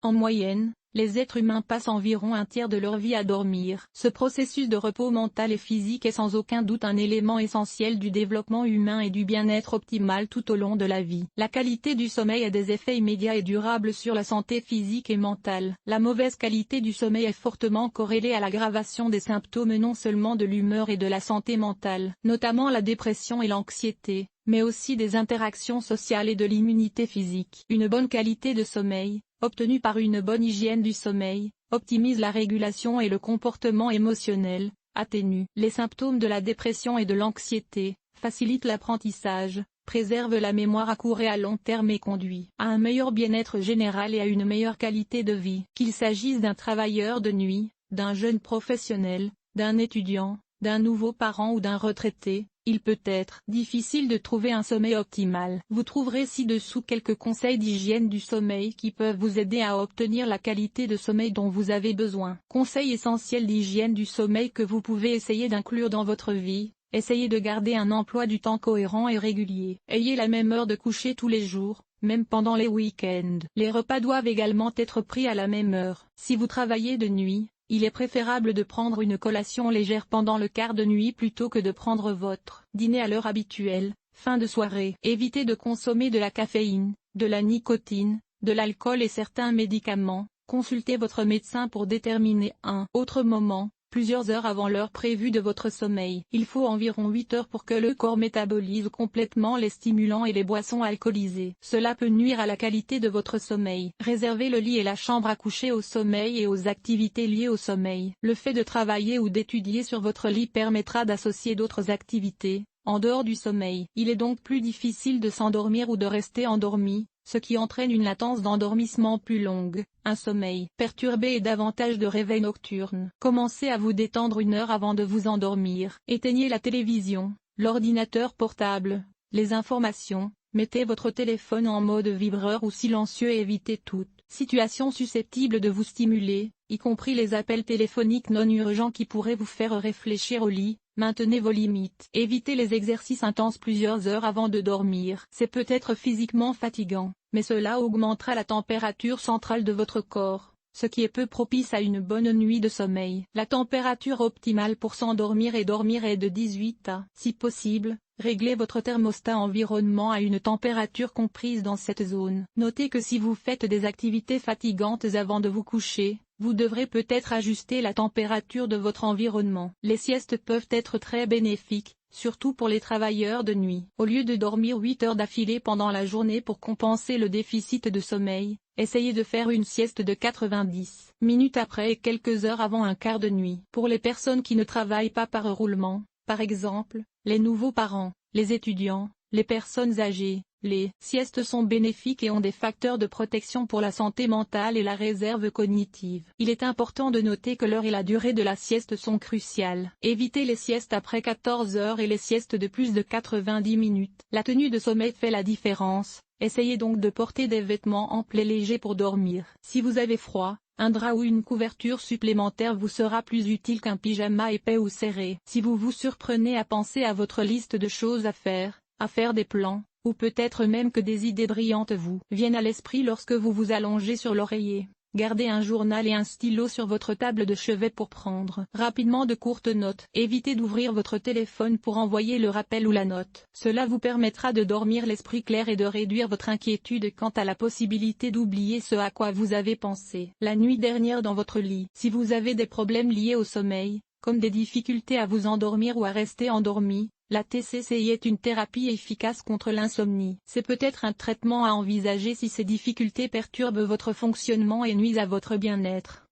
En moyenne, les êtres humains passent environ un tiers de leur vie à dormir. Ce processus de repos mental et physique est sans aucun doute un élément essentiel du développement humain et du bien-être optimal tout au long de la vie. La qualité du sommeil a des effets immédiats et durables sur la santé physique et mentale. La mauvaise qualité du sommeil est fortement corrélée à l'aggravation des symptômes non seulement de l'humeur et de la santé mentale, notamment la dépression et l'anxiété, mais aussi des interactions sociales et de l'immunité physique. Une bonne qualité de sommeil, obtenue par une bonne hygiène du sommeil, optimise la régulation et le comportement émotionnel, atténue les symptômes de la dépression et de l'anxiété, facilite l'apprentissage, préserve la mémoire à court et à long terme et conduit à un meilleur bien-être général et à une meilleure qualité de vie. Qu'il s'agisse d'un travailleur de nuit, d'un jeune professionnel, d'un étudiant, d'un nouveau parent ou d'un retraité, il peut être difficile de trouver un sommeil optimal. Vous trouverez ci-dessous quelques conseils d'hygiène du sommeil qui peuvent vous aider à obtenir la qualité de sommeil dont vous avez besoin. Conseils essentiels d'hygiène du sommeil que vous pouvez essayer d'inclure dans votre vie. Essayez de garder un emploi du temps cohérent et régulier. Ayez la même heure de coucher tous les jours, même pendant les week-ends. Les repas doivent également être pris à la même heure. Si vous travaillez de nuit, il est préférable de prendre une collation légère pendant le quart de nuit plutôt que de prendre votre dîner à l'heure habituelle. Fin de soirée. Évitez de consommer de la caféine, de la nicotine, de l'alcool et certains médicaments. Consultez votre médecin pour déterminer un autre moment, plusieurs heures avant l'heure prévue de votre sommeil. Il faut environ 8 heures pour que le corps métabolise complètement les stimulants et les boissons alcoolisées. Cela peut nuire à la qualité de votre sommeil. Réservez le lit et la chambre à coucher au sommeil et aux activités liées au sommeil. Le fait de travailler ou d'étudier sur votre lit permettra d'associer d'autres activités, en dehors du sommeil. Il est donc plus difficile de s'endormir ou de rester endormi, ce qui entraîne une latence d'endormissement plus longue, un sommeil perturbé et davantage de réveils nocturnes. Commencez à vous détendre une heure avant de vous endormir. Éteignez la télévision, l'ordinateur portable, les informations, mettez votre téléphone en mode vibreur ou silencieux et évitez toute situation susceptible de vous stimuler, y compris les appels téléphoniques non urgents qui pourraient vous faire réfléchir au lit. Maintenez vos limites. Évitez les exercices intenses plusieurs heures avant de dormir. C'est peut-être physiquement fatigant, mais cela augmentera la température centrale de votre corps, ce qui est peu propice à une bonne nuit de sommeil. La température optimale pour s'endormir et dormir est de 18 à, si possible, réglez votre thermostat environnement à une température comprise dans cette zone. Notez que si vous faites des activités fatigantes avant de vous coucher, vous devrez peut-être ajuster la température de votre environnement. Les siestes peuvent être très bénéfiques, surtout pour les travailleurs de nuit. Au lieu de dormir 8 heures d'affilée pendant la journée pour compenser le déficit de sommeil, essayez de faire une sieste de 90 minutes après et quelques heures avant un quart de nuit. Pour les personnes qui ne travaillent pas par roulement, par exemple, les nouveaux parents, les étudiants, les personnes âgées, les siestes sont bénéfiques et ont des facteurs de protection pour la santé mentale et la réserve cognitive. Il est important de noter que l'heure et la durée de la sieste sont cruciales. Évitez les siestes après 14 heures et les siestes de plus de 90 minutes. La tenue de sommeil fait la différence, essayez donc de porter des vêtements amples et légers pour dormir. Si vous avez froid, un drap ou une couverture supplémentaire vous sera plus utile qu'un pyjama épais ou serré. Si vous vous surprenez à penser à votre liste de choses à faire des plans, ou peut-être même que des idées brillantes vous viennent à l'esprit lorsque vous vous allongez sur l'oreiller. Gardez un journal et un stylo sur votre table de chevet pour prendre rapidement de courtes notes. Évitez d'ouvrir votre téléphone pour envoyer le rappel ou la note. Cela vous permettra de dormir l'esprit clair et de réduire votre inquiétude quant à la possibilité d'oublier ce à quoi vous avez pensé la nuit dernière dans votre lit. Si vous avez des problèmes liés au sommeil, comme des difficultés à vous endormir ou à rester endormi, la TCCI est une thérapie efficace contre l'insomnie. C'est peut-être un traitement à envisager si ces difficultés perturbent votre fonctionnement et nuisent à votre bien-être.